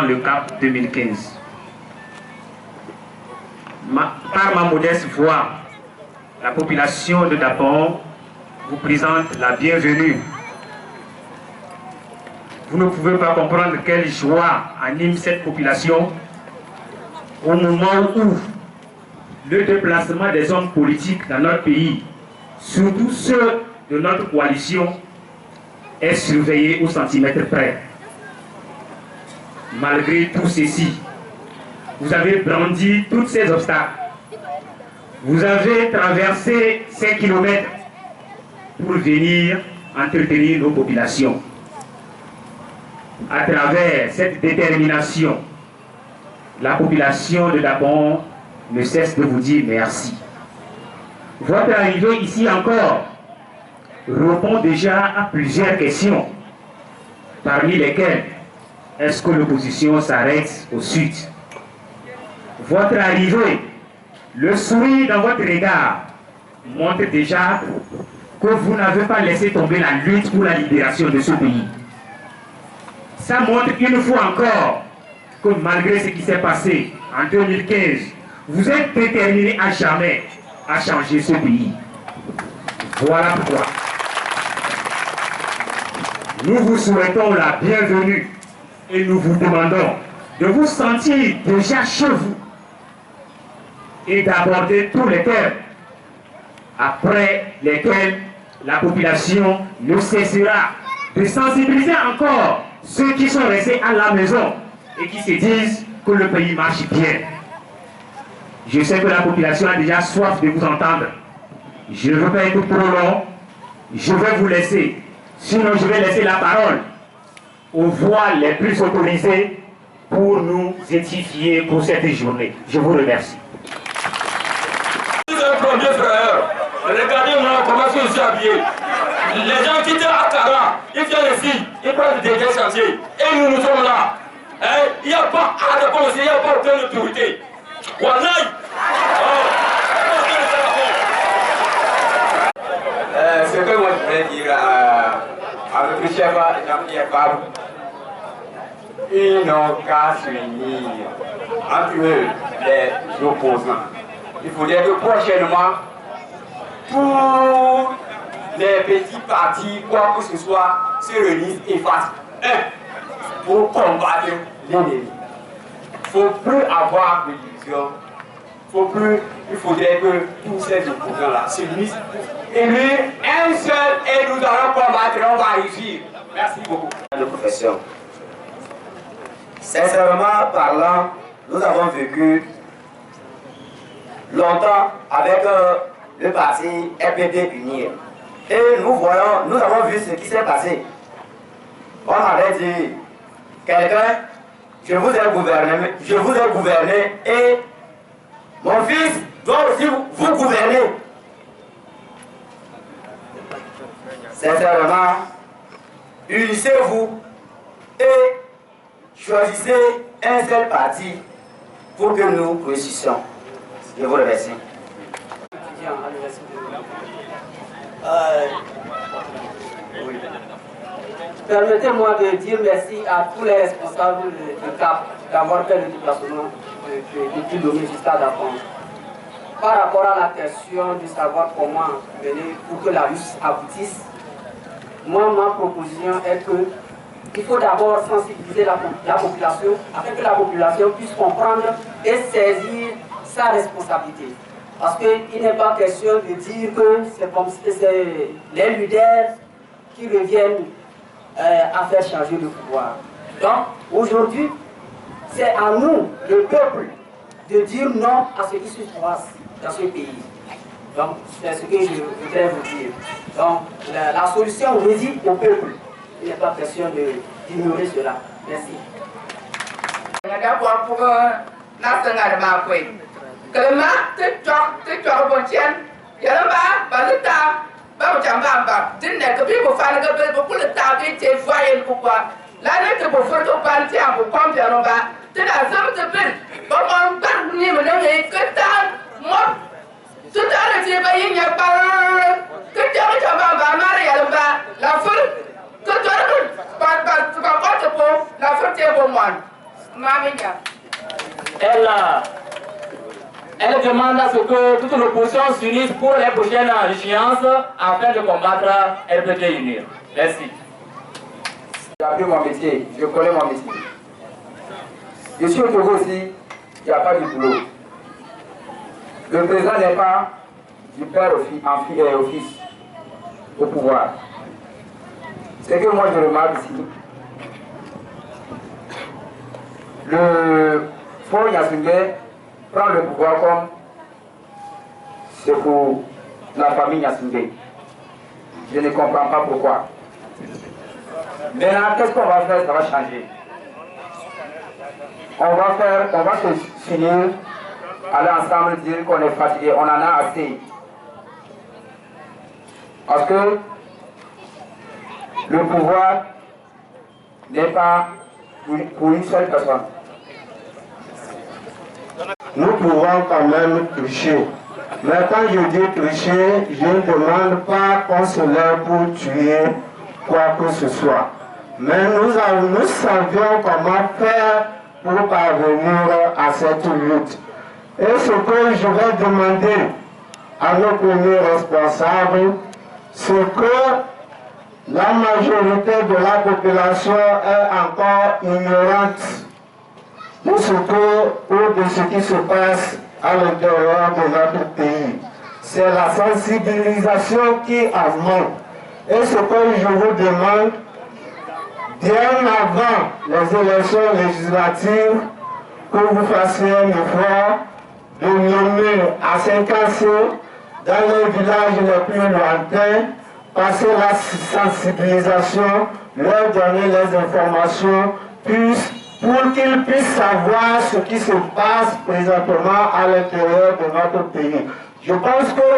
plan Le Cap 2015. Par ma modeste voix, la population de Dapon vous présente la bienvenue. Vous ne pouvez pas comprendre quelle joie anime cette population au moment où le déplacement des hommes politiques dans notre pays, surtout ceux de notre coalition, est surveillé au centimètre près. Malgré tout ceci, vous avez brandi tous ces obstacles. Vous avez traversé ces kilomètres pour venir entretenir nos populations. À travers cette détermination, la population de Dapon ne cesse de vous dire merci. Votre arrivée ici encore répond déjà à plusieurs questions, parmi lesquelles est-ce que l'opposition s'arrête au sud? Votre arrivée, le sourire dans votre regard, montre déjà que vous n'avez pas laissé tomber la lutte pour la libération de ce pays. Ça montre une fois encore que malgré ce qui s'est passé en 2015, vous êtes déterminés à jamais à changer ce pays. Voilà pourquoi nous vous souhaitons la bienvenue et nous vous demandons de vous sentir déjà chez vous et d'aborder tous les thèmes après lesquels la population ne cessera de sensibiliser encore ceux qui sont restés à la maison et qui se disent que le pays marche bien. Je sais que la population a déjà soif de vous entendre. Je ne veux pas être trop long. Je vais vous laisser. Sinon, je vais laisser la parole aux voix les plus autorisées pour nous édifier pour cette journée. Je vous remercie. Premier frère, regardez-moi comment je suis habillé. Les gens qui étaient à Kara, ils viennent ici, ils prennent des chantiers. Et nous sommes là. Il n'y a pas à commencer, il n'y a pas aucune autorité. Wallahi. Ce que moi je voulais dire à notre chef Jean-Pierre Fabre, ils n'ont qu'à s'unir entre eux, les opposants. Il faudrait que prochainement, tous les petits partis, quoi que ce soit, se réunissent et fassent un pour combattre l'ennemi. Il ne faut plus avoir de division. Il faudrait que tous ces opposants-là se unissent et lui, un seul, et nous allons combattre, on va réussir. Merci beaucoup. De profession. Sincèrement parlant, nous avons vécu longtemps avec le parti RPD Unir. Et nous avons vu ce qui s'est passé. On avait dit, quelqu'un, je vous ai gouverné et mon fils doit aussi vous gouverner. Sincèrement, unissez-vous et choisissez un seul parti pour que nous réussissions. Je vous remercie. Oui. Permettez-moi de dire merci à tous les responsables du CAP d'avoir fait le déplacement depuis Lomé jusqu'à Dapon. Par rapport à la question de savoir comment mener pour que la lutte aboutisse, moi, ma proposition est que il faut d'abord sensibiliser la population afin que la population puisse comprendre et saisir sa responsabilité. Parce qu'il n'est pas question de dire que c'est les leaders qui reviennent à faire changer le pouvoir. Donc, aujourd'hui, c'est à nous, le peuple, de dire non à ce qui se passe dans ce pays. Donc, c'est ce que je voudrais vous dire. Donc, la solution réside au peuple. Il n'est pas question d'ignorer cela. Merci. elle demande à ce que toute l'opposition s'unisse pour les prochaines échéances afin de combattre RPT Unir. Merci. J'ai appris mon métier, je connais mon métier. Je suis au Togo aussi, il n'y a pas du boulot. Le président n'est pas du père au fils au pouvoir. C'est que moi je remarque ici. Le Fort Nyasungé prend le pouvoir comme c'est pour la famille Nyasungé. Je ne comprends pas pourquoi. Maintenant, qu'est-ce qu'on va faire? Ça va changer. On va se finir, aller ensemble dire qu'on est fatigué, on en a assez. Parce que le pouvoir n'est pas pour une seule personne. Nous pouvons quand même toucher. Mais quand je dis toucher, je ne demande pas qu'on se lève pour tuer quoi que ce soit. Mais nous savions comment faire pour parvenir à cette lutte. Et ce que je vais demander à nos premiers responsables, c'est que la majorité de la population est encore ignorante de ce qui se passe à l'intérieur de notre pays. C'est la sensibilisation qui en manque. Et ce que je vous demande, bien avant les élections législatives, que vous fassiez un effort de nommer à 5 ans dans les villages les plus lointains, passer la sensibilisation, leur donner les informations, pour qu'ils puissent savoir ce qui se passe présentement à l'intérieur de notre pays. Je pense que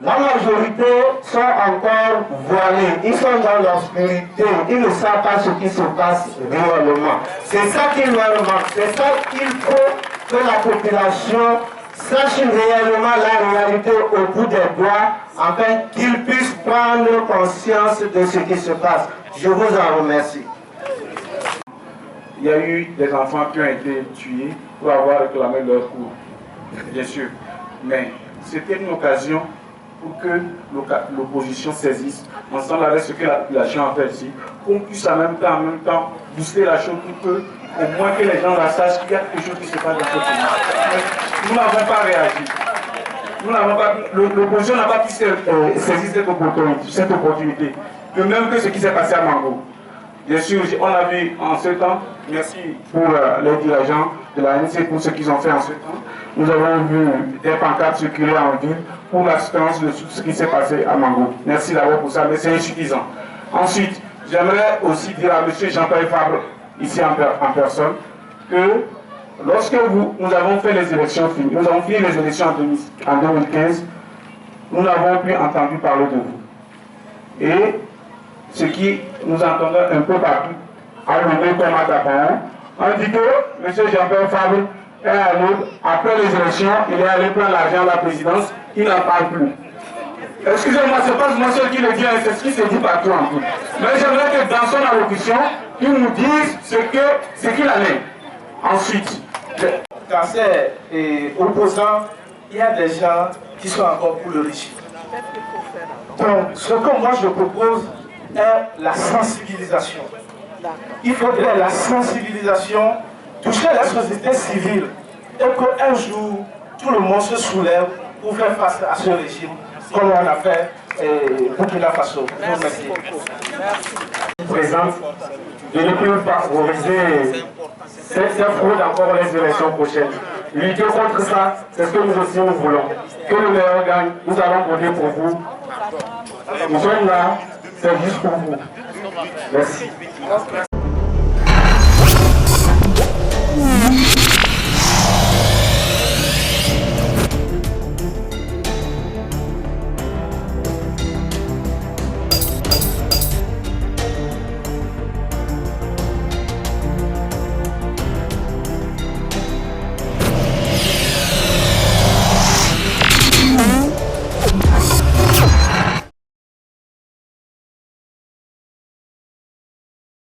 la majorité sont encore voilés, ils sont dans l'obscurité, ils ne savent pas ce qui se passe réellement. C'est ça qui leur manque, c'est ça qu'il faut que la population sache réellement la réalité au bout des doigts, afin qu'ils puissent prendre conscience de ce qui se passe. Je vous en remercie. Il y a eu des enfants qui ont été tués pour avoir réclamé leur cours, bien sûr. Mais c'était une occasion pour que l'opposition saisisse, ensemble avec ce que la population a fait ici, qu'on puisse en même temps booster la chose pour que, au moins que les gens la sachent qu'il y a quelque chose qui se passe dans ce pays. Nous n'avons pas réagi. L'opposition n'a pas pu saisir cette opportunité. De même que ce qui s'est passé à Mango. Bien sûr, on l'a vu en ce temps. Merci pour les dirigeants de la NC pour ce qu'ils ont fait en ce temps. Nous avons vu des pancartes circuler en ville pour l'assistance de tout ce qui s'est passé à Mango. Merci d'abord pour ça, mais c'est insuffisant. Ensuite, j'aimerais aussi dire à M. Jean-Pierre Fabre, ici en personne, que lorsque nous avons fait les élections finies, nous avons fini les élections en 2015, nous n'avons plus entendu parler de vous. Et ce qui nous entendons un peu partout, à Lomé comme à Tapaon, on dit que M. Jean-Pierre Fabre est allé, après les élections, il est allé prendre l'argent à la présidence, il n'en parle plus. Excusez-moi, ce n'est pas moi seul qui le dit, c'est ce qui se dit partout en tout. Mais j'aimerais que dans son allocution, il nous dise ce qu'il en est. Ensuite, quand c'est opposant, il y a des gens qui sont encore pour le régime. Donc, ce que moi je propose est la sensibilisation. Il faudrait la sensibilisation, toucher la société civile et qu'un jour, tout le monde se soulève pour faire face à ce régime, comme on a fait Burkina Faso. Merci. Présente, de ne plus favoriser cette fraude encore les élections prochaines. Lutter contre ça, c'est ce que nous aussi nous voulons. Que le meilleur gagne, nous allons voter pour vous. Nous sommes là, c'est juste pour vous. Merci.